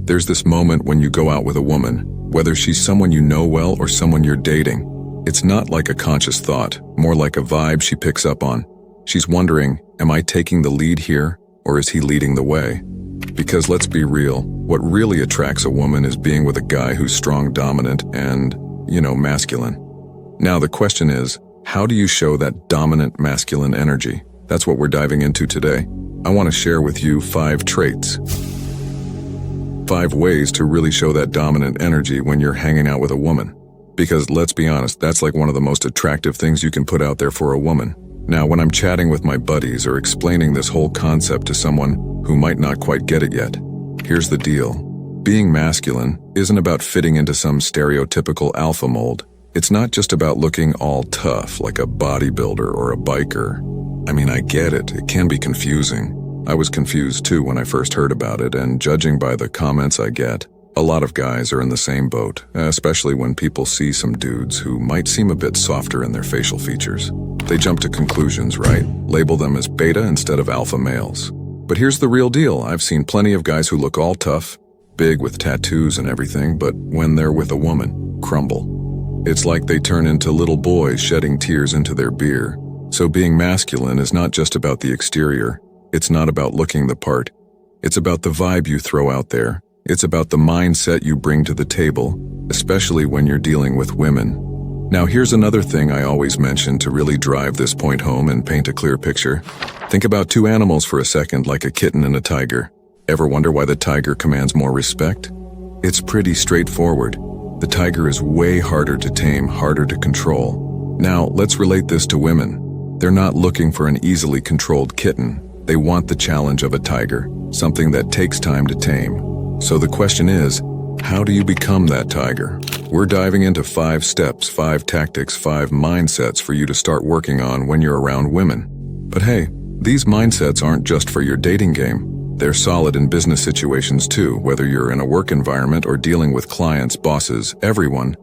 There's this moment when you go out with a woman, whether she's someone you know well or someone you're dating. It's not like a conscious thought, more like a vibe she picks up on. She's wondering, am I taking the lead here, or is he leading the way? Because let's be real, what really attracts a woman is being with a guy who's strong, dominant, and, masculine. Now the question is, how do you show that dominant masculine energy? That's what we're diving into today. I want to share with you 5 traits. 5 ways to really show that dominant energy when you're hanging out with a woman. Because let's be honest, that's like one of the most attractive things you can put out there for a woman. Now, when I'm chatting with my buddies or explaining this whole concept to someone who might not quite get it yet, here's the deal. Being masculine isn't about fitting into some stereotypical alpha mold. It's not just about looking all tough like a bodybuilder or a biker. I mean, I get it. It can be confusing. I was confused too when I first heard about it, and judging by the comments I get, a lot of guys are in the same boat, especially when people see some dudes who might seem a bit softer in their facial features. They jump to conclusions, right? Label them as beta instead of alpha males. But here's the real deal. I've seen plenty of guys who look all tough, big with tattoos and everything, but when they're with a woman, crumble. It's like they turn into little boys shedding tears into their beer. So being masculine is not just about the exterior. It's not about looking the part. It's about the vibe you throw out there. It's about the mindset you bring to the table, especially when you're dealing with women. Now here's another thing I always mention to really drive this point home and paint a clear picture. Think about 2 animals for a second, like a kitten and a tiger. Ever wonder why the tiger commands more respect? It's pretty straightforward. The tiger is way harder to tame, harder to control. Now let's relate this to women. They're not looking for an easily controlled kitten. They want the challenge of a tiger, something that takes time to tame. So the question is, how do you become that tiger? We're diving into 5 steps, 5 tactics, 5 mindsets for you to start working on when you're around women. But hey, these mindsets aren't just for your dating game. They're solid in business situations too, whether you're in a work environment or dealing with clients, bosses, everyone.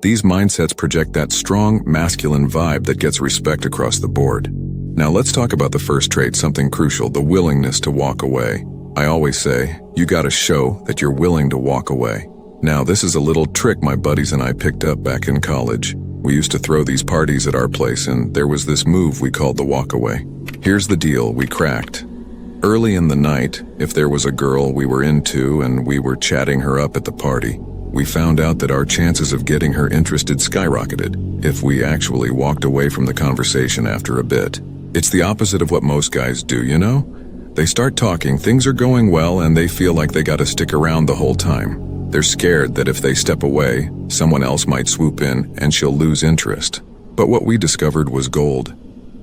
These mindsets project that strong, masculine vibe that gets respect across the board. Now let's talk about the first trait, something crucial, the willingness to walk away. I always say, you gotta show that you're willing to walk away. Now this is a little trick my buddies and I picked up back in college. We used to throw these parties at our place, and there was this move we called the walk away. Here's the deal we cracked. Early in the night, if there was a girl we were into and we were chatting her up at the party, we found out that our chances of getting her interested skyrocketed if we actually walked away from the conversation after a bit. It's the opposite of what most guys do, They start talking, things are going well, and they feel like they gotta stick around the whole time. They're scared that if they step away, someone else might swoop in and she'll lose interest. But what we discovered was gold.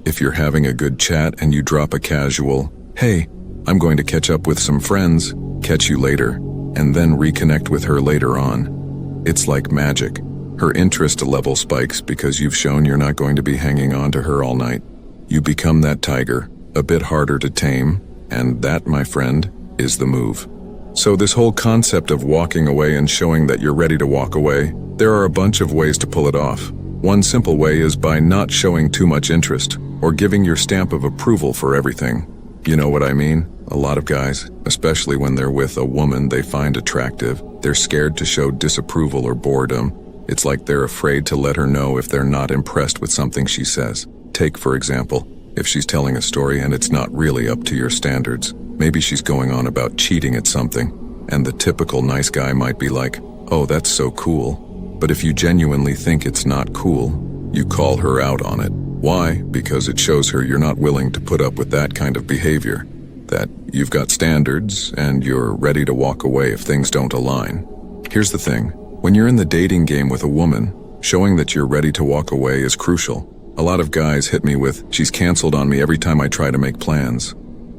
If you're having a good chat and you drop a casual, "Hey, I'm going to catch up with some friends, catch you later," and then reconnect with her later on, it's like magic. Her interest level spikes because you've shown you're not going to be hanging on to her all night. You become that tiger, a bit harder to tame, and that, my friend, is the move. So this whole concept of walking away and showing that you're ready to walk away, there are a bunch of ways to pull it off. One simple way is by not showing too much interest or giving your stamp of approval for everything. You know what I mean? A lot of guys, especially when they're with a woman they find attractive, they're scared to show disapproval or boredom. It's like they're afraid to let her know if they're not impressed with something she says. Take, for example, if she's telling a story and it's not really up to your standards. Maybe she's going on about cheating at something, and the typical nice guy might be like, "Oh, that's so cool." But if you genuinely think it's not cool, you call her out on it. Why? Because it shows her you're not willing to put up with that kind of behavior, that you've got standards and you're ready to walk away if things don't align. Here's the thing, when you're in the dating game with a woman, showing that you're ready to walk away is crucial. A lot of guys hit me with, "She's canceled on me every time I try to make plans."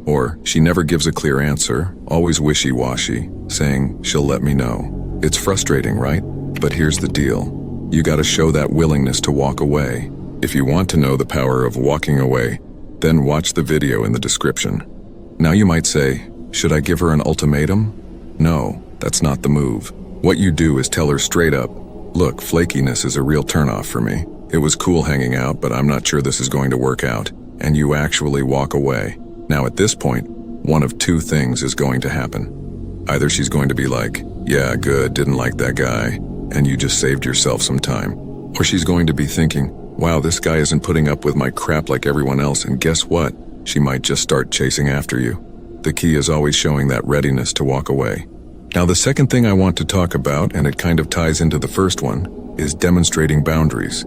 Or, "She never gives a clear answer, always wishy-washy, saying she'll let me know." It's frustrating, right? But here's the deal. You gotta show that willingness to walk away. If you want to know the power of walking away, then watch the video in the description. Now you might say, should I give her an ultimatum? No, that's not the move. What you do is tell her straight up, "Look, flakiness is a real turnoff for me. It was cool hanging out, but I'm not sure this is going to work out." And you actually walk away. Now at this point, one of 2 things is going to happen. Either she's going to be like, yeah, good, didn't like that guy, and you just saved yourself some time. Or she's going to be thinking, wow, this guy isn't putting up with my crap like everyone else, and guess what? She might just start chasing after you. The key is always showing that readiness to walk away. Now, the second thing I want to talk about, and it kind of ties into the first one, is demonstrating boundaries.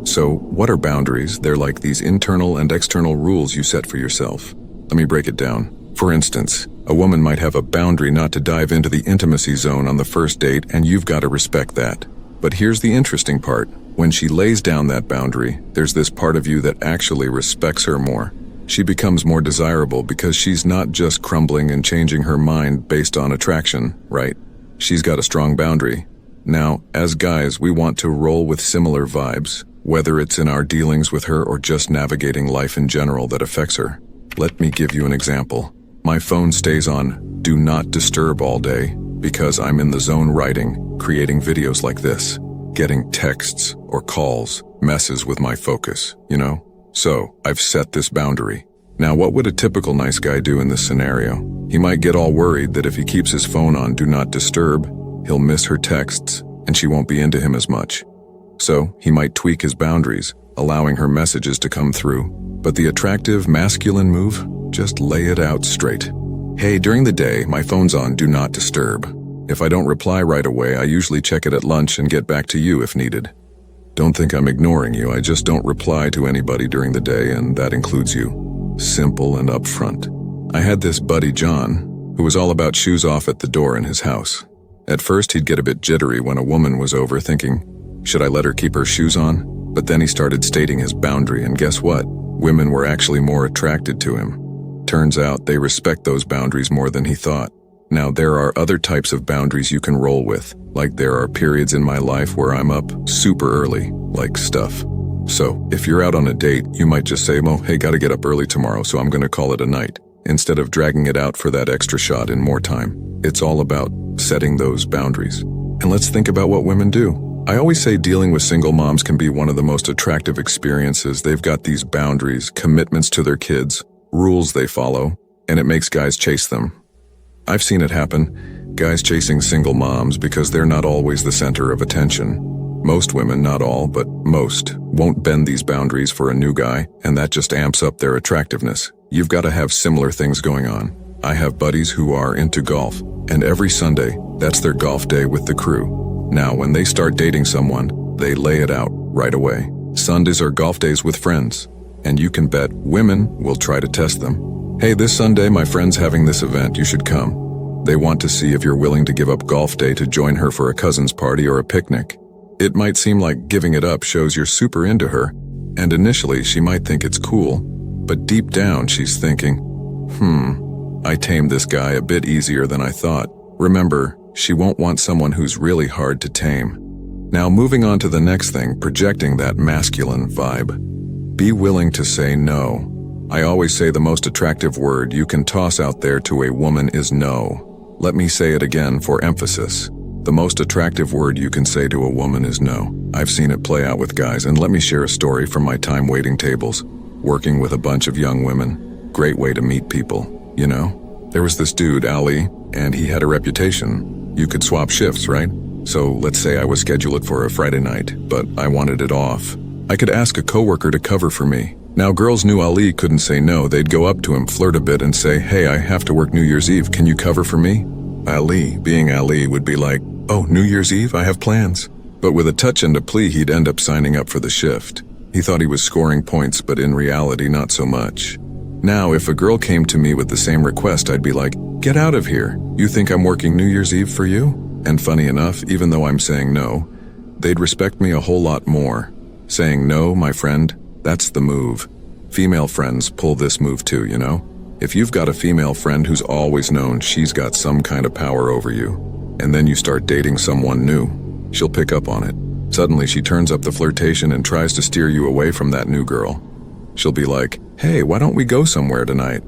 So, what are boundaries? They're like these internal and external rules you set for yourself. Let me break it down. For instance, a woman might have a boundary not to dive into the intimacy zone on the first date, and you've got to respect that. But here's the interesting part. When she lays down that boundary, there's this part of you that actually respects her more. She becomes more desirable because she's not just crumbling and changing her mind based on attraction, right? She's got a strong boundary. Now, as guys, we want to roll with similar vibes, whether it's in our dealings with her or just navigating life in general that affects her. Let me give you an example. My phone stays on Do Not Disturb all day because I'm in the zone writing, creating videos like this. Getting texts or calls messes with my focus, you know? So, I've set this boundary. Now, what would a typical nice guy do in this scenario? He might get all worried that if he keeps his phone on Do Not Disturb, he'll miss her texts and she won't be into him as much. So, he might tweak his boundaries, allowing her messages to come through. But the attractive, masculine move? Just lay it out straight. Hey, during the day, my phone's on Do Not Disturb. If I don't reply right away, I usually check it at lunch and get back to you if needed. Don't think I'm ignoring you, I just don't reply to anybody during the day, and that includes you. Simple and upfront. I had this buddy, John, who was all about shoes off at the door in his house. At first, he'd get a bit jittery when a woman was over, thinking, should I let her keep her shoes on? But then he started stating his boundary, and guess what? Women were actually more attracted to him. Turns out they respect those boundaries more than he thought. Now, there are other types of boundaries you can roll with, like there are periods in my life where I'm up super early, like stuff. So, if you're out on a date, you might just say, well, hey, gotta get up early tomorrow, so I'm gonna call it a night, instead of dragging it out for that extra shot in more time. It's all about setting those boundaries. And let's think about what women do. I always say dealing with single moms can be one of the most attractive experiences. They've got these boundaries, commitments to their kids, rules they follow, and it makes guys chase them. I've seen it happen, guys chasing single moms because they're not always the center of attention. Most women, not all, but most, won't bend these boundaries for a new guy, and that just amps up their attractiveness. You've got to have similar things going on. I have buddies who are into golf, and every Sunday, that's their golf day with the crew. Now, when they start dating someone, they lay it out right away. Sundays are golf days with friends, and you can bet women will try to test them. Hey, this Sunday my friend's having this event, you should come. They want to see if you're willing to give up golf day to join her for a cousin's party or a picnic. It might seem like giving it up shows you're super into her, and initially she might think it's cool, but deep down she's thinking, I tamed this guy a bit easier than I thought. Remember, she won't want someone who's really hard to tame. Now, moving on to the next thing, projecting that masculine vibe. Be willing to say no. I always say the most attractive word you can toss out there to a woman is no. Let me say it again for emphasis. The most attractive word you can say to a woman is no. I've seen it play out with guys, and let me share a story from my time waiting tables, working with a bunch of young women. Great way to meet people, you know? There was this dude, Ali, and he had a reputation. You could swap shifts, right? So let's say I was scheduled for a Friday night, but I wanted it off. I could ask a coworker to cover for me. Now, girls knew Ali couldn't say no. They'd go up to him, flirt a bit, and say, hey, I have to work New Year's Eve. Can you cover for me? Ali, being Ali, would be like, oh, New Year's Eve? I have plans. But with a touch and a plea, he'd end up signing up for the shift. He thought he was scoring points, but in reality, not so much. Now, if a girl came to me with the same request, I'd be like, get out of here. You think I'm working New Year's Eve for you? And funny enough, even though I'm saying no, they'd respect me a whole lot more. Saying no, my friend, that's the move. Female friends pull this move too, you know? If you've got a female friend who's always known she's got some kind of power over you, and then you start dating someone new, she'll pick up on it. Suddenly she turns up the flirtation and tries to steer you away from that new girl. She'll be like, hey, why don't we go somewhere tonight?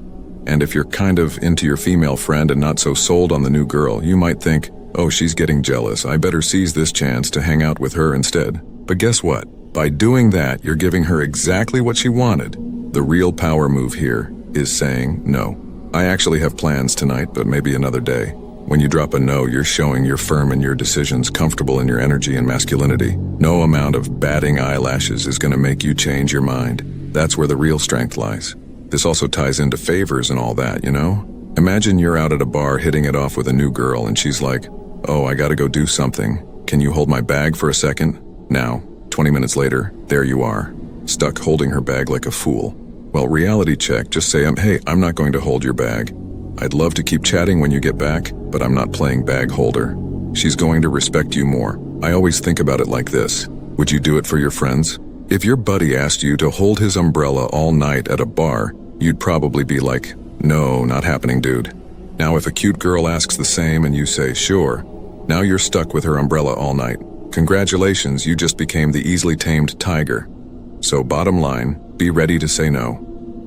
And if you're kind of into your female friend and not so sold on the new girl, you might think, oh, she's getting jealous. I better seize this chance to hang out with her instead. But guess what? By doing that, you're giving her exactly what she wanted. The real power move here is saying no. I actually have plans tonight, but maybe another day. When you drop a no, you're showing you're firm in your decisions, comfortable in your energy and masculinity. No amount of batting eyelashes is going to make you change your mind. That's where the real strength lies. This also ties into favors and all that, you know? Imagine you're out at a bar hitting it off with a new girl and she's like, "Oh, I gotta go do something. Can you hold my bag for a second?" Now, 20 minutes later, there you are, stuck holding her bag like a fool. Well, reality check, just say, "Hey, I'm not going to hold your bag. I'd love to keep chatting when you get back, but I'm not playing bag holder." She's going to respect you more. I always think about it like this. Would you do it for your friends? If your buddy asked you to hold his umbrella all night at a bar, you'd probably be like, "No, not happening, dude." Now, if a cute girl asks the same and you say, "Sure," now you're stuck with her umbrella all night. Congratulations, you just became the easily tamed tiger. So bottom line, be ready to say no.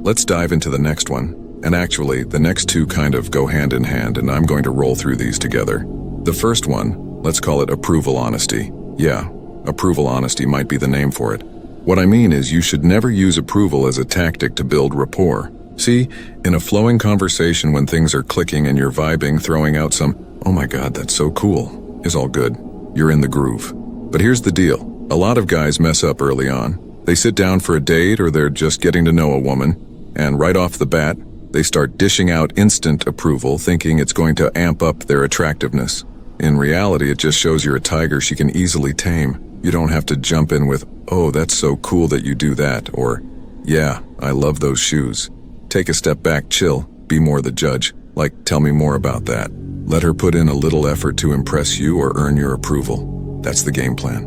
Let's dive into the next one. And actually, the next two kind of go hand in hand, and I'm going to roll through these together. The first one, let's call it approval honesty. Yeah, approval honesty might be the name for it. What I mean is you should never use approval as a tactic to build rapport. See, in a flowing conversation when things are clicking and you're vibing, throwing out some, "Oh my God, that's so cool," is all good. You're in the groove. But here's the deal. A lot of guys mess up early on. They sit down for a date or they're just getting to know a woman, and right off the bat, they start dishing out instant approval, thinking it's going to amp up their attractiveness. In reality, it just shows you're a tiger she can easily tame. You don't have to jump in with, "Oh, that's so cool that you do that," or, "Yeah, I love those shoes." Take a step back, chill, be more the judge. Like, "Tell me more about that." Let her put in a little effort to impress you or earn your approval. That's the game plan.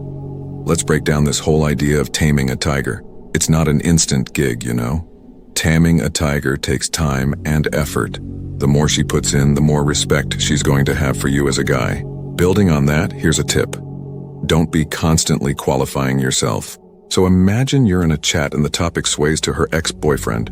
Let's break down this whole idea of taming a tiger. It's not an instant gig, you know? Taming a tiger takes time and effort. The more she puts in, the more respect she's going to have for you as a guy. Building on that, here's a tip. Don't be constantly qualifying yourself. So imagine you're in a chat and the topic sways to her ex-boyfriend.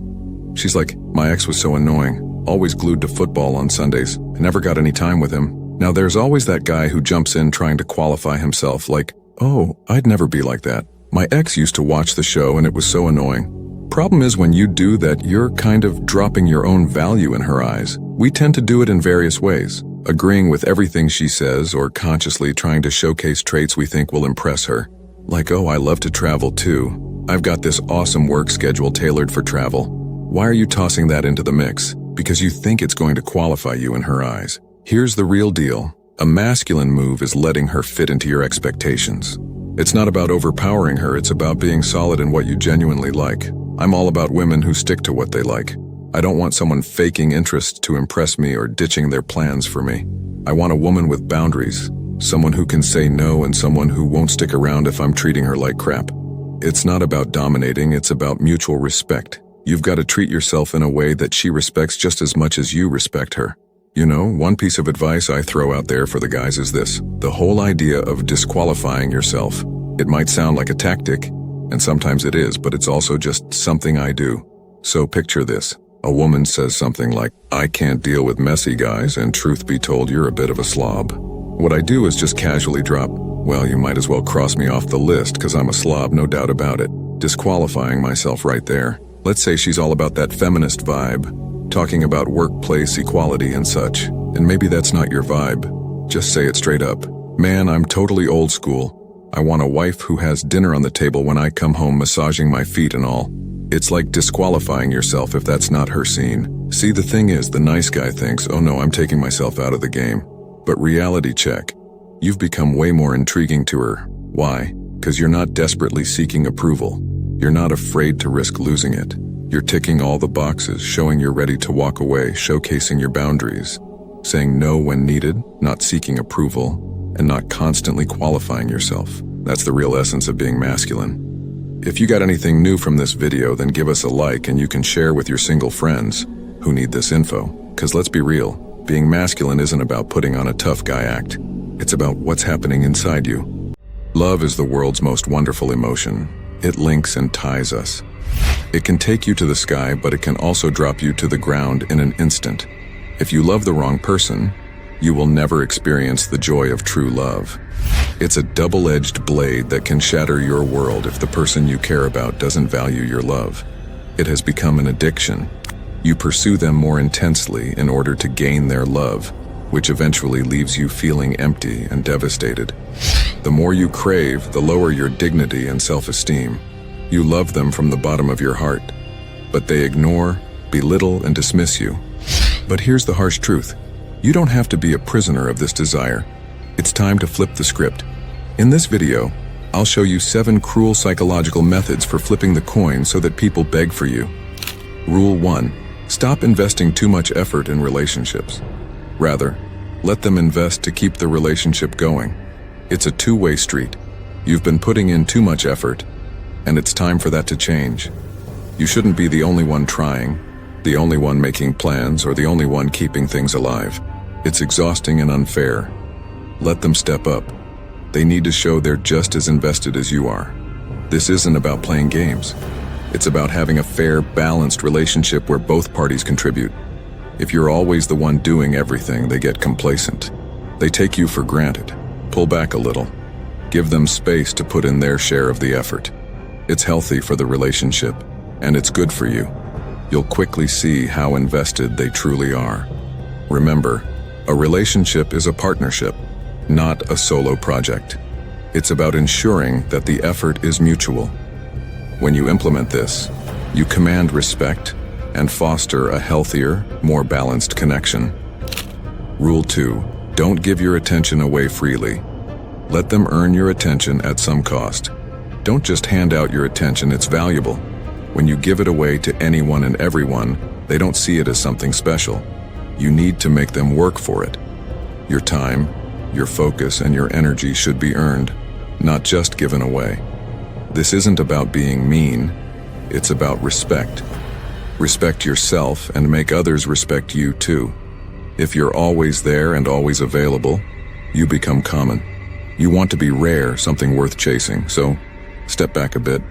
She's like, "My ex was so annoying, always glued to football on Sundays. I never got any time with him." Now there's always that guy who jumps in trying to qualify himself like, "Oh, I'd never be like that. My ex used to watch the show and it was so annoying." Problem is when you do that, you're kind of dropping your own value in her eyes. We tend to do it in various ways, agreeing with everything she says or consciously trying to showcase traits we think will impress her. Like, "Oh, I love to travel too. I've got this awesome work schedule tailored for travel." Why are you tossing that into the mix? Because you think it's going to qualify you in her eyes. Here's the real deal. A masculine move is letting her fit into your expectations. It's not about overpowering her, it's about being solid in what you genuinely like. I'm all about women who stick to what they like. I don't want someone faking interest to impress me or ditching their plans for me. I want a woman with boundaries, someone who can say no and someone who won't stick around if I'm treating her like crap. It's not about dominating, it's about mutual respect. You've got to treat yourself in a way that she respects just as much as you respect her. You know, one piece of advice I throw out there for the guys is this: the whole idea of disqualifying yourself. It might sound like a tactic, and sometimes it is, but it's also just something I do. So picture this. A woman says something like, "I can't deal with messy guys, and truth be told, you're a bit of a slob." What I do is just casually drop, "Well, you might as well cross me off the list, 'cause I'm a slob, no doubt about it." Disqualifying myself right there. Let's say she's all about that feminist vibe, talking about workplace equality and such, and maybe that's not your vibe. Just say it straight up. "Man, I'm totally old school. I want a wife who has dinner on the table when I come home, massaging my feet and all." It's like disqualifying yourself if that's not her scene. See, the thing is, the nice guy thinks, "Oh no, I'm taking myself out of the game." But reality check. You've become way more intriguing to her. Why? Because you're not desperately seeking approval. You're not afraid to risk losing it. You're ticking all the boxes, showing you're ready to walk away, showcasing your boundaries, saying no when needed, not seeking approval, and not constantly qualifying yourself. That's the real essence of being masculine. If you got anything new from this video, then give us a like and you can share with your single friends who need this info. 'Cause let's be real, being masculine isn't about putting on a tough guy act. It's about what's happening inside you. Love is the world's most wonderful emotion. It links and ties us. It can take you to the sky, but it can also drop you to the ground in an instant. If you love the wrong person, you will never experience the joy of true love. It's a double-edged blade that can shatter your world if the person you care about doesn't value your love. It has become an addiction. You pursue them more intensely in order to gain their love. which eventually leaves you feeling empty and devastated. The more you crave, the lower your dignity and self-esteem. You love them from the bottom of your heart, but they ignore, belittle, and dismiss you. But here's the harsh truth. You don't have to be a prisoner of this desire. It's time to flip the script. In this video, I'll show you 7 cruel psychological methods for flipping the coin so that people beg for you. Rule 1. Stop investing too much effort in relationships. Rather, let them invest to keep the relationship going. It's a two-way street. You've been putting in too much effort, and it's time for that to change. You shouldn't be the only one trying, the only one making plans, or the only one keeping things alive. It's exhausting and unfair. Let them step up. They need to show they're just as invested as you are. This isn't about playing games. It's about having a fair, balanced relationship where both parties contribute. If you're always the one doing everything, they get complacent. They take you for granted. Pull back a little. Give them space to put in their share of the effort. It's healthy for the relationship, and it's good for you. You'll quickly see how invested they truly are. Remember, a relationship is a partnership, not a solo project. It's about ensuring that the effort is mutual. When you implement this, you command respect and foster a healthier, more balanced connection. Rule 2. Don't give your attention away freely. Let them earn your attention at some cost. Don't just hand out your attention, it's valuable. When you give it away to anyone and everyone, they don't see it as something special. You need to make them work for it. Your time, your focus, and your energy should be earned, not just given away. This isn't about being mean, it's about respect. Respect yourself and make others respect you too. If you're always there and always available, you become common. You want to be rare, something worth chasing, so step back a bit.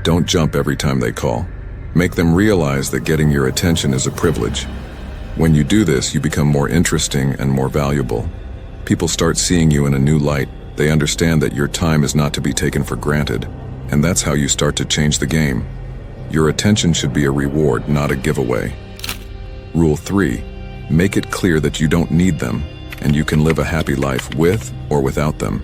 Don't jump every time they call. Make them realize that getting your attention is a privilege. When you do this, you become more interesting and more valuable. People start seeing you in a new light. They understand that your time is not to be taken for granted, and that's how you start to change the game. Your attention should be a reward, not a giveaway. Rule 3. Make it clear that you don't need them, and you can live a happy life with or without them.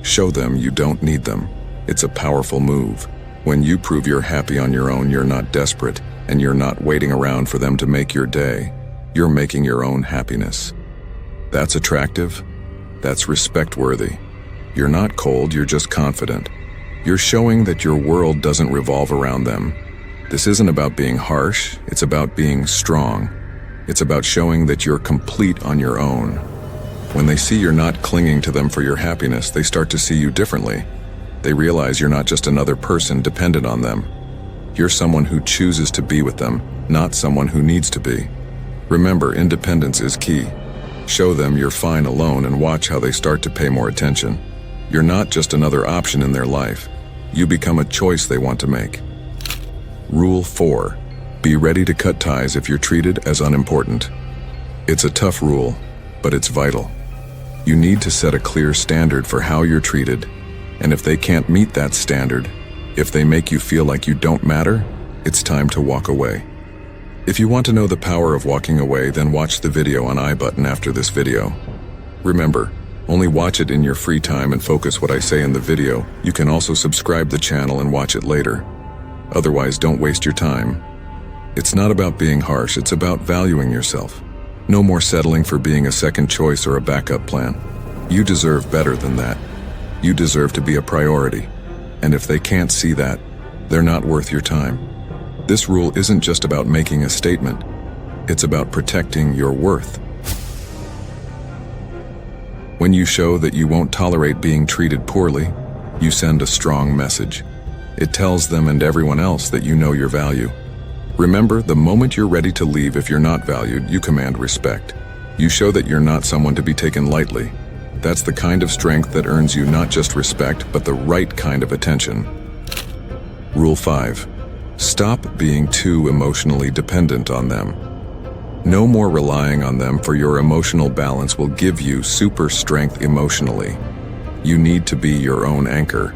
Show them you don't need them. It's a powerful move. When you prove you're happy on your own, you're not desperate, and you're not waiting around for them to make your day. You're making your own happiness. That's attractive. That's respect-worthy. You're not cold, you're just confident. You're showing that your world doesn't revolve around them. This isn't about being harsh, it's about being strong. It's about showing that you're complete on your own. When they see you're not clinging to them for your happiness, they start to see you differently. They realize you're not just another person dependent on them. You're someone who chooses to be with them, not someone who needs to be. Remember, independence is key. Show them you're fine alone and watch how they start to pay more attention. You're not just another option in their life. You become a choice they want to make. Rule 4. Be ready to cut ties if you're treated as unimportant. It's a tough rule, but it's vital. You need to set a clear standard for how you're treated, and if they can't meet that standard, if they make you feel like you don't matter, it's time to walk away. If you want to know the power of walking away, then watch the video on I button after this video. Remember, only watch it in your free time and focus what I say in the video. You can also subscribe the channel and watch it later. Otherwise, don't waste your time. It's not about being harsh, it's about valuing yourself. No more settling for being a second choice or a backup plan. You deserve better than that. You deserve to be a priority. And if they can't see that, they're not worth your time. This rule isn't just about making a statement. It's about protecting your worth. When you show that you won't tolerate being treated poorly, you send a strong message. It tells them and everyone else that you know your value. Remember, the moment you're ready to leave if you're not valued, you command respect. You show that you're not someone to be taken lightly. That's the kind of strength that earns you not just respect, but the right kind of attention. Rule 5. Stop being too emotionally dependent on them. No more relying on them for your emotional balance will give you super strength emotionally. You need to be your own anchor.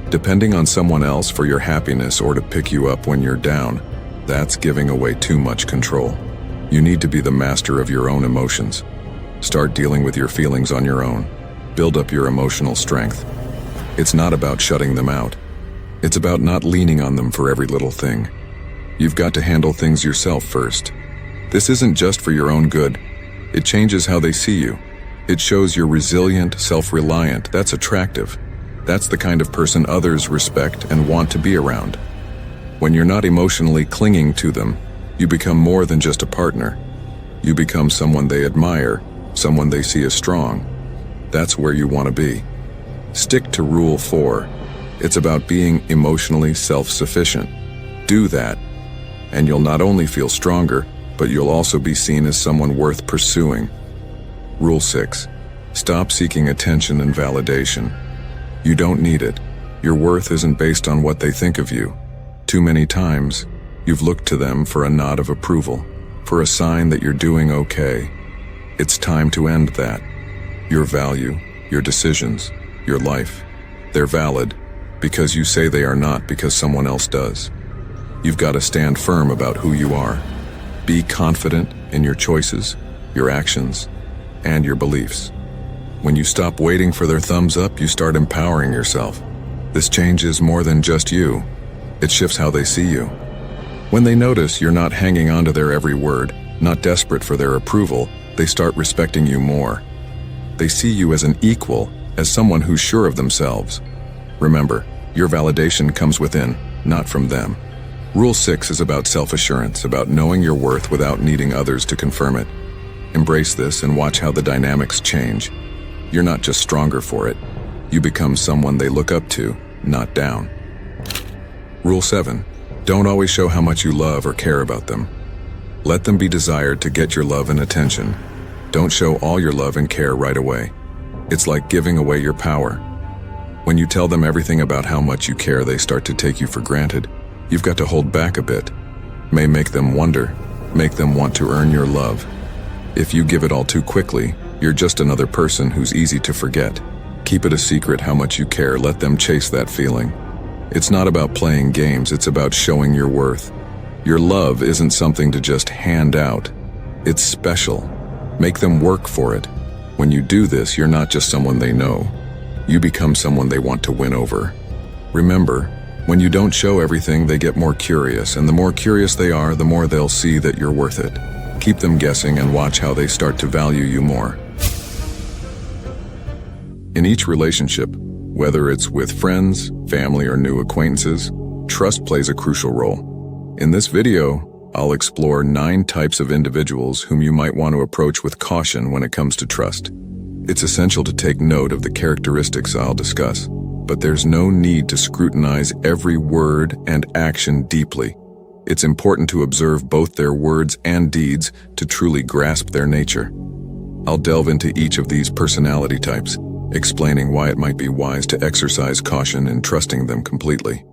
Depending on someone else for your happiness or to pick you up when you're down, that's giving away too much control. You need to be the master of your own emotions. Start dealing with your feelings on your own. Build up your emotional strength. It's not about shutting them out. It's about not leaning on them for every little thing. You've got to handle things yourself first. This isn't just for your own good. It changes how they see you. It shows you're resilient, self-reliant. That's attractive. That's the kind of person others respect and want to be around. When you're not emotionally clinging to them, you become more than just a partner. You become someone they admire, someone they see as strong. That's where you want to be. Stick to Rule 4. It's about being emotionally self-sufficient. Do that, and you'll not only feel stronger, but you'll also be seen as someone worth pursuing. Rule 6. Stop seeking attention and validation. You don't need it. Your worth isn't based on what they think of you. Too many times, you've looked to them for a nod of approval, for a sign that you're doing okay. It's time to end that. Your value, your decisions, your life, they're valid because you say they are not because someone else does. You've got to stand firm about who you are. Be confident in your choices, your actions, and your beliefs. When you stop waiting for their thumbs up, you start empowering yourself. This changes more than just you. It shifts how they see you. When they notice you're not hanging on to their every word, not desperate for their approval, they start respecting you more. They see you as an equal, as someone who's sure of themselves. Remember, your validation comes within, not from them. Rule 6 is about self-assurance, about knowing your worth without needing others to confirm it. Embrace this and watch how the dynamics change. You're not just stronger for it. You become someone they look up to, not down. Rule 7. Don't always show how much you love or care about them. Let them be desired to get your love and attention. Don't show all your love and care right away. It's like giving away your power. When you tell them everything about how much you care, they start to take you for granted. You've got to hold back a bit. May make them wonder, make them want to earn your love. If you give it all too quickly, you're just another person who's easy to forget. Keep it a secret how much you care. Let them chase that feeling. It's not about playing games, it's about showing your worth. Your love isn't something to just hand out. It's special. Make them work for it. When you do this, you're not just someone they know. You become someone they want to win over. Remember, when you don't show everything, they get more curious, and the more curious they are, the more they'll see that you're worth it. Keep them guessing and watch how they start to value you more. In each relationship, whether it's with friends, family, or new acquaintances, trust plays a crucial role. In this video, I'll explore 9 types of individuals whom you might want to approach with caution when it comes to trust. It's essential to take note of the characteristics I'll discuss, but there's no need to scrutinize every word and action deeply. It's important to observe both their words and deeds to truly grasp their nature. I'll delve into each of these personality types, explaining why it might be wise to exercise caution in trusting them completely.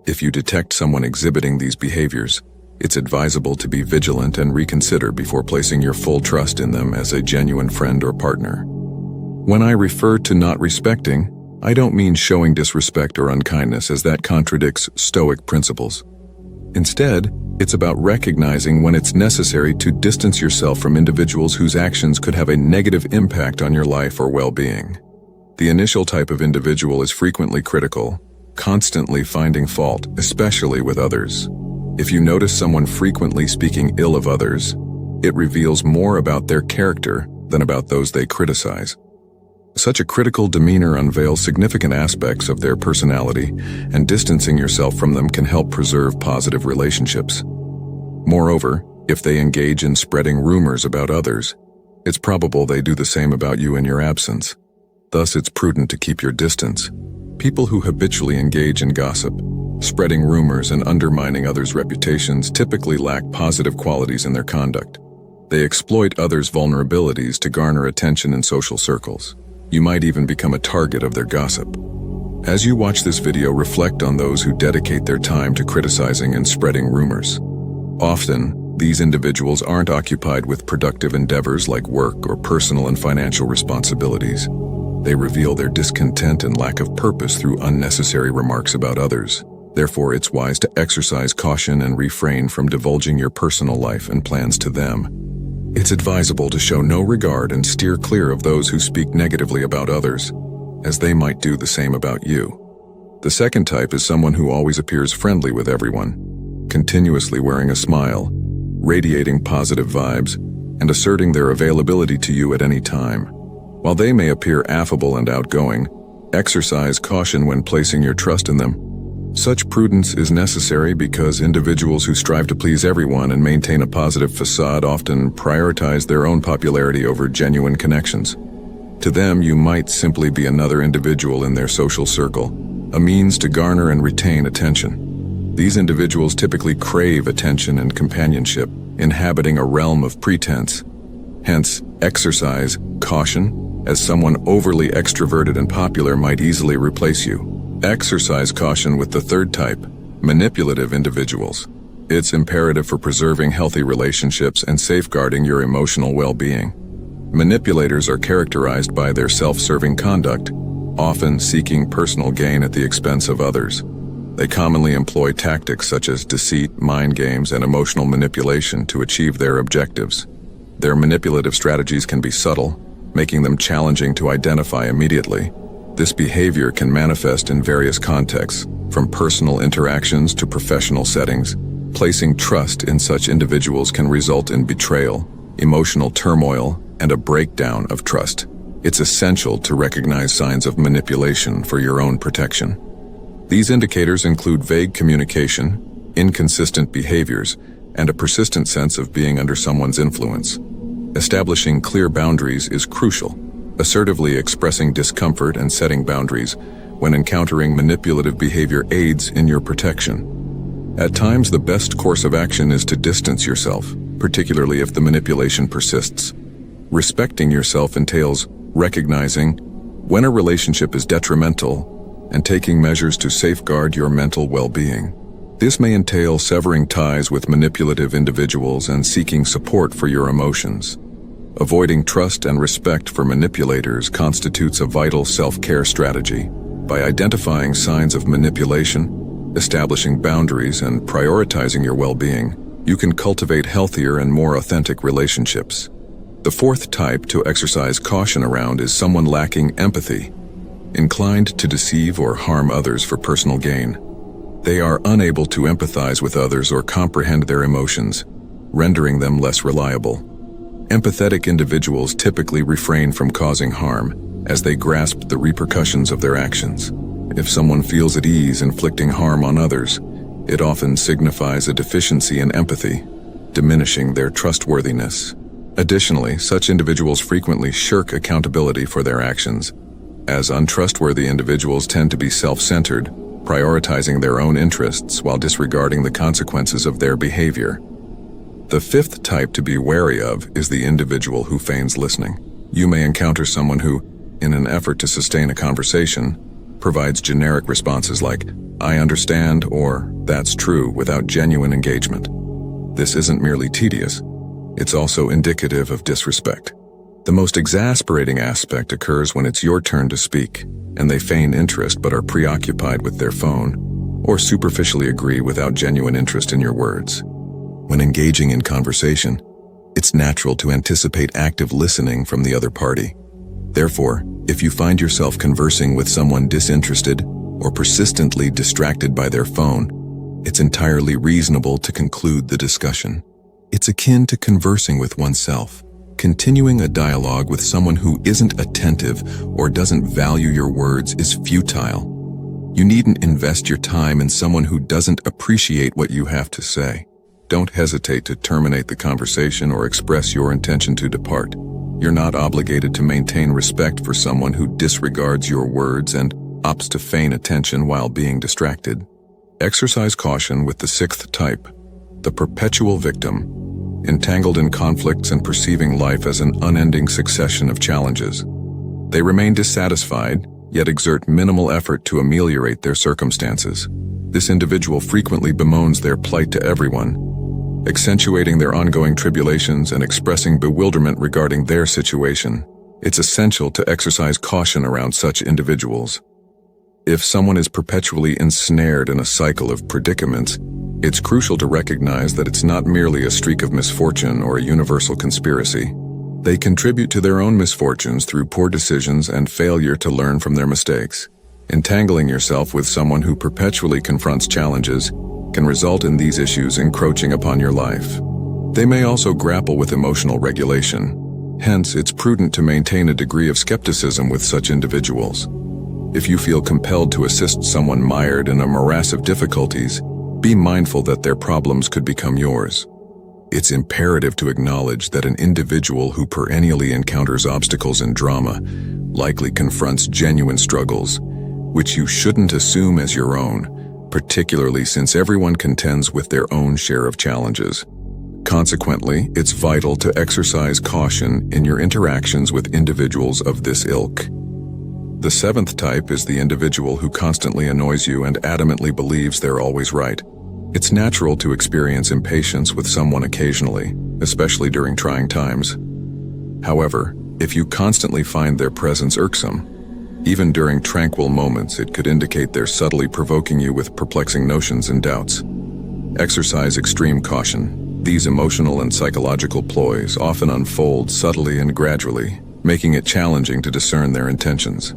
If you detect someone exhibiting these behaviors, it's advisable to be vigilant and reconsider before placing your full trust in them as a genuine friend or partner. When I refer to not respecting, I don't mean showing disrespect or unkindness, as that contradicts Stoic principles. Instead, it's about recognizing when it's necessary to distance yourself from individuals whose actions could have a negative impact on your life or well-being. The initial type of individual is frequently critical, constantly finding fault, especially with others. If you notice someone frequently speaking ill of others, it reveals more about their character than about those they criticize. Such a critical demeanor unveils significant aspects of their personality, and distancing yourself from them can help preserve positive relationships. Moreover, if they engage in spreading rumors about others, it's probable they do the same about you in your absence. Thus, it's prudent to keep your distance. People who habitually engage in gossip, spreading rumors, and undermining others' reputations typically lack positive qualities in their conduct. They exploit others' vulnerabilities to garner attention in social circles. You might even become a target of their gossip. As you watch this video, reflect on those who dedicate their time to criticizing and spreading rumors. Often, these individuals aren't occupied with productive endeavors like work or personal and financial responsibilities. They reveal their discontent and lack of purpose through unnecessary remarks about others. Therefore, it's wise to exercise caution and refrain from divulging your personal life and plans to them. It's advisable to show no regard and steer clear of those who speak negatively about others, as they might do the same about you. The second type is someone who always appears friendly with everyone, continuously wearing a smile, radiating positive vibes, and asserting their availability to you at any time. While they may appear affable and outgoing, exercise caution when placing your trust in them. Such prudence is necessary because individuals who strive to please everyone and maintain a positive facade often prioritize their own popularity over genuine connections. To them, you might simply be another individual in their social circle, a means to garner and retain attention. These individuals typically crave attention and companionship, inhabiting a realm of pretense. Hence, exercise caution, as someone overly extroverted and popular might easily replace you. Exercise caution with the third type, manipulative individuals. It's imperative for preserving healthy relationships and safeguarding your emotional well-being. Manipulators are characterized by their self-serving conduct, often seeking personal gain at the expense of others. They commonly employ tactics such as deceit, mind games, and emotional manipulation to achieve their objectives. Their manipulative strategies can be subtle, making them challenging to identify immediately. This behavior can manifest in various contexts, from personal interactions to professional settings. Placing trust in such individuals can result in betrayal, emotional turmoil, and a breakdown of trust. It's essential to recognize signs of manipulation for your own protection. These indicators include vague communication, inconsistent behaviors, and a persistent sense of being under someone's influence. Establishing clear boundaries is crucial. Assertively expressing discomfort and setting boundaries when encountering manipulative behavior aids in your protection. At times, the best course of action is to distance yourself, particularly if the manipulation persists. Respecting yourself entails recognizing when a relationship is detrimental and taking measures to safeguard your mental well-being. This may entail severing ties with manipulative individuals and seeking support for your emotions. Avoiding trust and respect for manipulators constitutes a vital self-care strategy. By identifying signs of manipulation, establishing boundaries, and prioritizing your well-being, you can cultivate healthier and more authentic relationships. The fourth type to exercise caution around is someone lacking empathy, inclined to deceive or harm others for personal gain. They are unable to empathize with others or comprehend their emotions, rendering them less reliable. Empathetic individuals typically refrain from causing harm, as they grasp the repercussions of their actions. If someone feels at ease inflicting harm on others, it often signifies a deficiency in empathy, diminishing their trustworthiness. Additionally, such individuals frequently shirk accountability for their actions, as untrustworthy individuals tend to be self-centered, prioritizing their own interests while disregarding the consequences of their behavior. The fifth type to be wary of is the individual who feigns listening. You may encounter someone who, in an effort to sustain a conversation, provides generic responses like, "I understand," or "That's true," without genuine engagement. This isn't merely tedious, it's also indicative of disrespect. The most exasperating aspect occurs when it's your turn to speak, and they feign interest but are preoccupied with their phone, or superficially agree without genuine interest in your words. When engaging in conversation, it's natural to anticipate active listening from the other party. Therefore, if you find yourself conversing with someone disinterested or persistently distracted by their phone, it's entirely reasonable to conclude the discussion. It's akin to conversing with oneself. Continuing a dialogue with someone who isn't attentive or doesn't value your words is futile. You needn't invest your time in someone who doesn't appreciate what you have to say. Don't hesitate to terminate the conversation or express your intention to depart. You're not obligated to maintain respect for someone who disregards your words and opts to feign attention while being distracted. Exercise caution with the sixth type, the perpetual victim, entangled in conflicts and perceiving life as an unending succession of challenges. They remain dissatisfied, yet exert minimal effort to ameliorate their circumstances. This individual frequently bemoans their plight to everyone, accentuating their ongoing tribulations and expressing bewilderment regarding their situation. It's essential to exercise caution around such individuals. If someone is perpetually ensnared in a cycle of predicaments, It's crucial to recognize that it's not merely a streak of misfortune or a universal conspiracy. They contribute to their own misfortunes through poor decisions and failure to learn from their mistakes. Entangling yourself with someone who perpetually confronts challenges can result in these issues encroaching upon your life. They may also grapple with emotional regulation. Hence, it's prudent to maintain a degree of skepticism with such individuals. If you feel compelled to assist someone mired in a morass of difficulties, be mindful that their problems could become yours. It's imperative to acknowledge that an individual who perennially encounters obstacles and drama likely confronts genuine struggles, which you shouldn't assume as your own, particularly since everyone contends with their own share of challenges. Consequently, it's vital to exercise caution in your interactions with individuals of this ilk. The seventh type is the individual who constantly annoys you and adamantly believes they're always right. It's natural to experience impatience with someone occasionally, especially during trying times. However, if you constantly find their presence irksome, even during tranquil moments, it could indicate they're subtly provoking you with perplexing notions and doubts. Exercise extreme caution. These emotional and psychological ploys often unfold subtly and gradually, making it challenging to discern their intentions.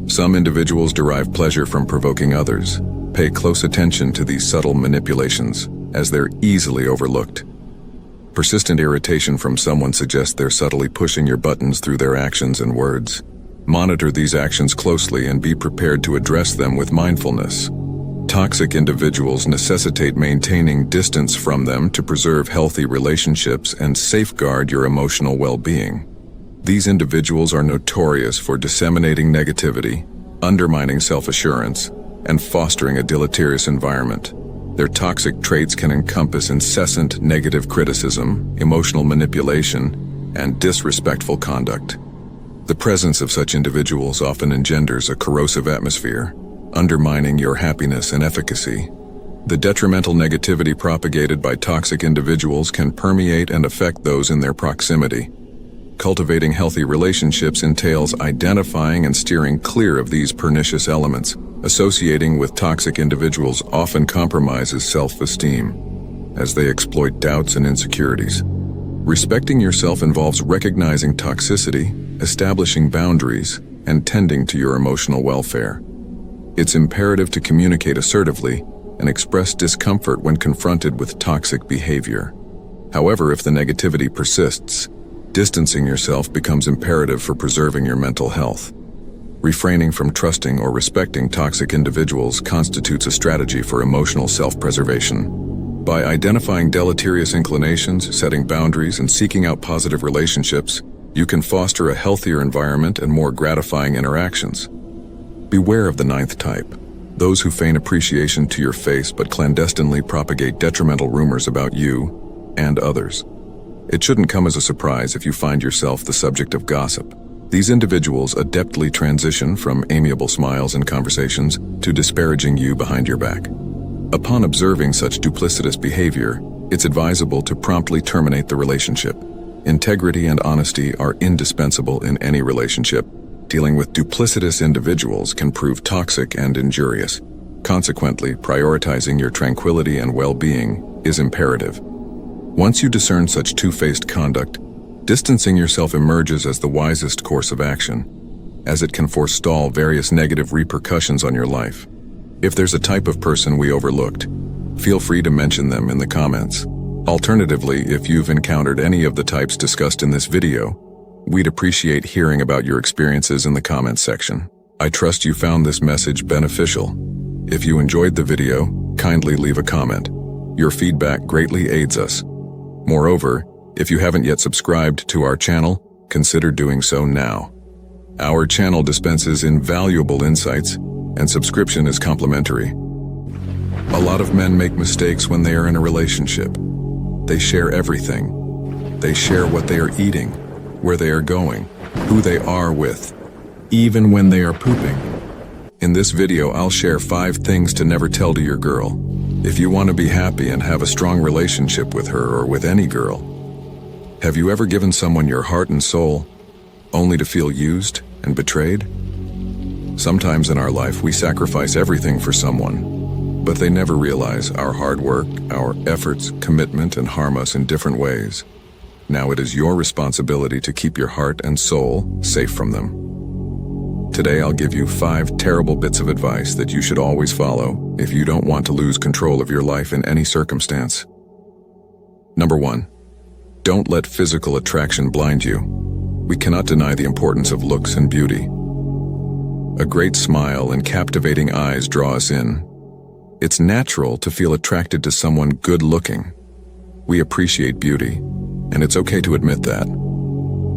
Some individuals derive pleasure from provoking others. Pay close attention to these subtle manipulations, as they're easily overlooked. Persistent irritation from someone suggests they're subtly pushing your buttons through their actions and words. Monitor these actions closely and be prepared to address them with mindfulness. Toxic individuals necessitate maintaining distance from them to preserve healthy relationships and safeguard your emotional well-being. These individuals are notorious for disseminating negativity, undermining self-assurance, and fostering a deleterious environment. Their toxic traits can encompass incessant negative criticism, emotional manipulation, and disrespectful conduct. The presence of such individuals often engenders a corrosive atmosphere, undermining your happiness and efficacy. The detrimental negativity propagated by toxic individuals can permeate and affect those in their proximity. Cultivating healthy relationships entails identifying and steering clear of these pernicious elements. Associating with toxic individuals often compromises self-esteem, as they exploit doubts and insecurities. Respecting yourself involves recognizing toxicity, establishing boundaries, and tending to your emotional welfare. It's imperative to communicate assertively and express discomfort when confronted with toxic behavior. However, if the negativity persists, distancing yourself becomes imperative for preserving your mental health. Refraining from trusting or respecting toxic individuals constitutes a strategy for emotional self-preservation. By identifying deleterious inclinations, setting boundaries, and seeking out positive relationships, you can foster a healthier environment and more gratifying interactions. Beware of the ninth type, those who feign appreciation to your face but clandestinely propagate detrimental rumors about you and others. It shouldn't come as a surprise if you find yourself the subject of gossip. These individuals adeptly transition from amiable smiles and conversations to disparaging you behind your back. Upon observing such duplicitous behavior, it's advisable to promptly terminate the relationship. Integrity and honesty are indispensable in any relationship. Dealing with duplicitous individuals can prove toxic and injurious. Consequently, prioritizing your tranquility and well-being is imperative. Once you discern such two-faced conduct, distancing yourself emerges as the wisest course of action, as it can forestall various negative repercussions on your life. If there's a type of person we overlooked, feel free to mention them in the comments. Alternatively, if you've encountered any of the types discussed in this video, we'd appreciate hearing about your experiences in the comments section. I trust you found this message beneficial. If you enjoyed the video, kindly leave a comment. Your feedback greatly aids us. Moreover, if you haven't yet subscribed to our channel, consider doing so now. Our channel dispenses invaluable insights, and subscription is complimentary. A lot of men make mistakes when they are in a relationship. They share everything. They share what they are eating, where they are going, who they are with, even when they are pooping. In this video, I'll share 5 things to never tell to your girl. If you want to be happy and have a strong relationship with her or with any girl. Have you ever given someone your heart and soul, only to feel used and betrayed? Sometimes in our life, we sacrifice everything for someone. But they never realize our hard work, our efforts, commitment, and harm us in different ways. Now it is your responsibility to keep your heart and soul safe from them. Today I'll give you 5 terrible bits of advice that you should always follow if you don't want to lose control of your life in any circumstance. Number 1. Don't let physical attraction blind you. We cannot deny the importance of looks and beauty. A great smile and captivating eyes draw us in. It's natural to feel attracted to someone good-looking. We appreciate beauty, and it's okay to admit that.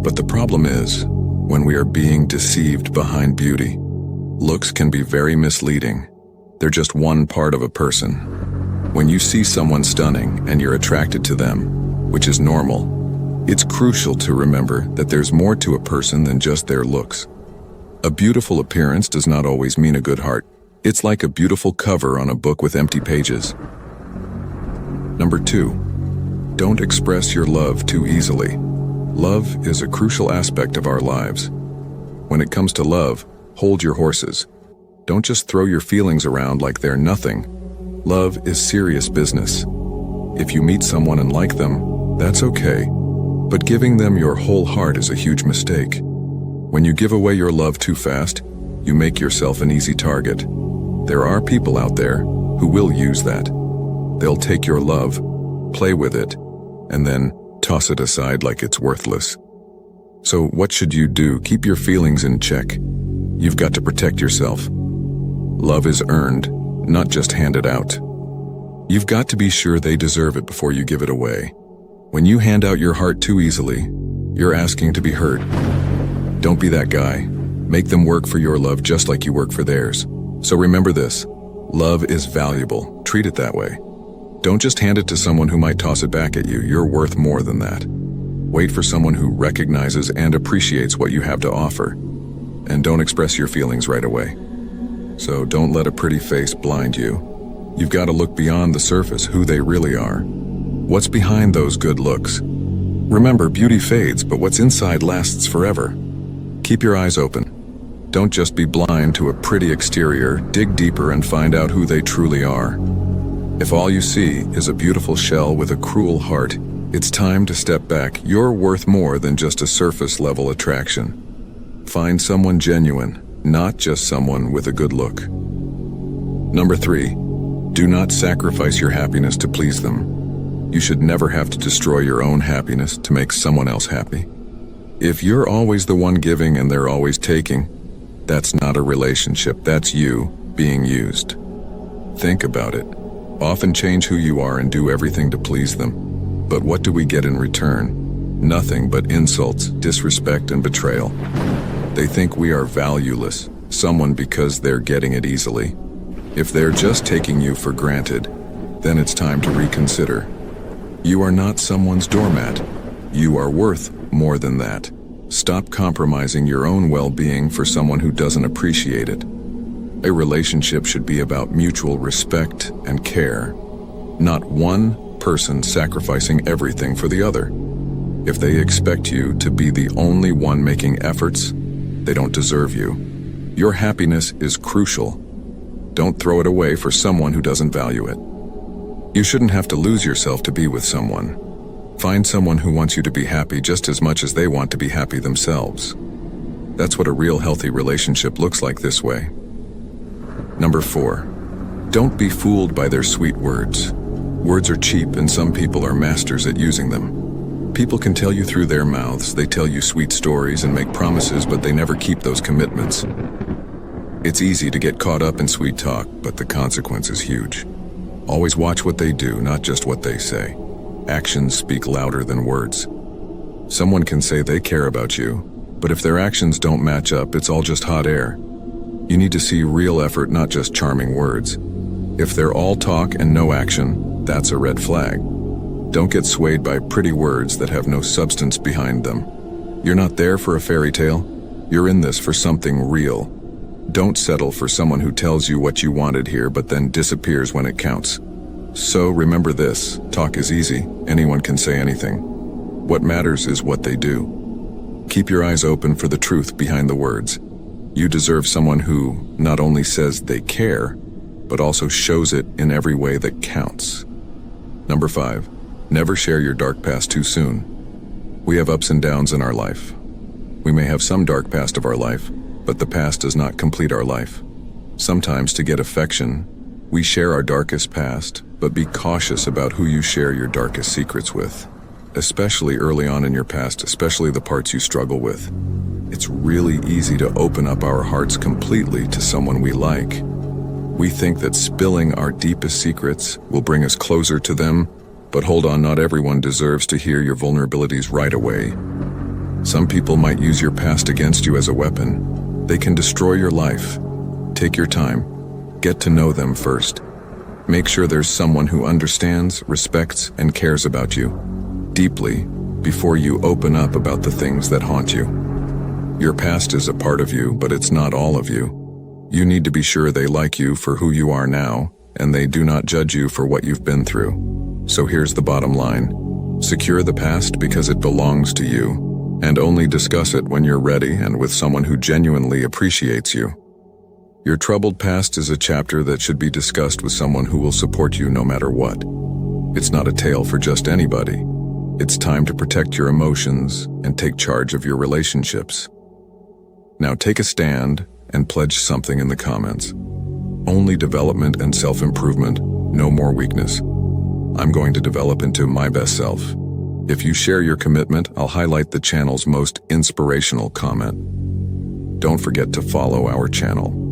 But the problem is, when we are being deceived behind beauty, looks can be very misleading. They're just one part of a person. When you see someone stunning and you're attracted to them, which is normal, it's crucial to remember that there's more to a person than just their looks. A beautiful appearance does not always mean a good heart. It's like a beautiful cover on a book with empty pages. Number 2. Don't express your love too easily. Love is a crucial aspect of our lives. When it comes to love, hold your horses. Don't just throw your feelings around like they're nothing. Love is serious business. If you meet someone and like them, that's okay. But giving them your whole heart is a huge mistake. When you give away your love too fast, you make yourself an easy target. There are people out there who will use that. They'll take your love, play with it, and then toss it aside like it's worthless. So what should you do? Keep your feelings in check. You've got to protect yourself. Love is earned, not just handed out. You've got to be sure they deserve it before you give it away. When you hand out your heart too easily, you're asking to be hurt. Don't be that guy. Make them work for your love just like you work for theirs. So remember this, love is valuable. Treat it that way. Don't just hand it to someone who might toss it back at you. You're worth more than that. Wait for someone who recognizes and appreciates what you have to offer. And don't express your feelings right away. So don't let a pretty face blind you. You've got to look beyond the surface, who they really are. What's behind those good looks? Remember, beauty fades, but what's inside lasts forever. Keep your eyes open. Don't just be blind to a pretty exterior. Dig deeper and find out who they truly are. If all you see is a beautiful shell with a cruel heart, it's time to step back. You're worth more than just a surface-level attraction. Find someone genuine, not just someone with a good look. Number 3, do not sacrifice your happiness to please them. You should never have to destroy your own happiness to make someone else happy. If you're always the one giving and they're always taking, that's not a relationship, that's you being used. Think about it. Often change who you are and do everything to please them. But what do we get in return? Nothing but insults, disrespect, and betrayal. They think we are valueless, someone because they're getting it easily. If they're just taking you for granted, then it's time to reconsider. You are not someone's doormat. You are worth more than that. Stop compromising your own well-being for someone who doesn't appreciate it. A relationship should be about mutual respect and care, not one person sacrificing everything for the other. If they expect you to be the only one making efforts, they don't deserve you. Your happiness is crucial. Don't throw it away for someone who doesn't value it. You shouldn't have to lose yourself to be with someone. Find someone who wants you to be happy just as much as they want to be happy themselves. That's what a real healthy relationship looks like this way. Number 4, don't be fooled by their sweet words. Words are cheap and some people are masters at using them. People can tell you through their mouths, they tell you sweet stories and make promises, but they never keep those commitments. It's easy to get caught up in sweet talk, but the consequence is huge. Always watch what they do, not just what they say. Actions speak louder than words. Someone can say they care about you, but if their actions don't match up, it's all just hot air. You need to see real effort, not just charming words. If they're all talk and no action, that's a red flag. Don't get swayed by pretty words that have no substance behind them. You're not there for a fairy tale. You're in this for something real. Don't settle for someone who tells you what you wanted here but then disappears when it counts. So remember this, talk is easy, anyone can say anything. What matters is what they do. Keep your eyes open for the truth behind the words. You deserve someone who not only says they care, but also shows it in every way that counts. Number 5, never share your dark past too soon. We have ups and downs in our life. We may have some dark past of our life, but the past does not complete our life. Sometimes to get affection, we share our darkest past, but be cautious about who you share your darkest secrets with. Especially early on in your past, especially the parts you struggle with. It's really easy to open up our hearts completely to someone we like. We think that spilling our deepest secrets will bring us closer to them, but hold on, not everyone deserves to hear your vulnerabilities right away. Some people might use your past against you as a weapon. They can destroy your life. Take your time. Get to know them first. Make sure there's someone who understands, respects, and cares about you deeply before you open up about the things that haunt you. Your past is a part of you, but it's not all of you. You need to be sure they like you for who you are now, and they do not judge you for what you've been through. So here's the bottom line. Secure the past because it belongs to you, and only discuss it when you're ready and with someone who genuinely appreciates you. Your troubled past is a chapter that should be discussed with someone who will support you no matter what. It's not a tale for just anybody. It's time to protect your emotions and take charge of your relationships. Now take a stand and pledge something in the comments. Only development and self-improvement, no more weakness. I'm going to develop into my best self. If you share your commitment, I'll highlight the channel's most inspirational comment. Don't forget to follow our channel.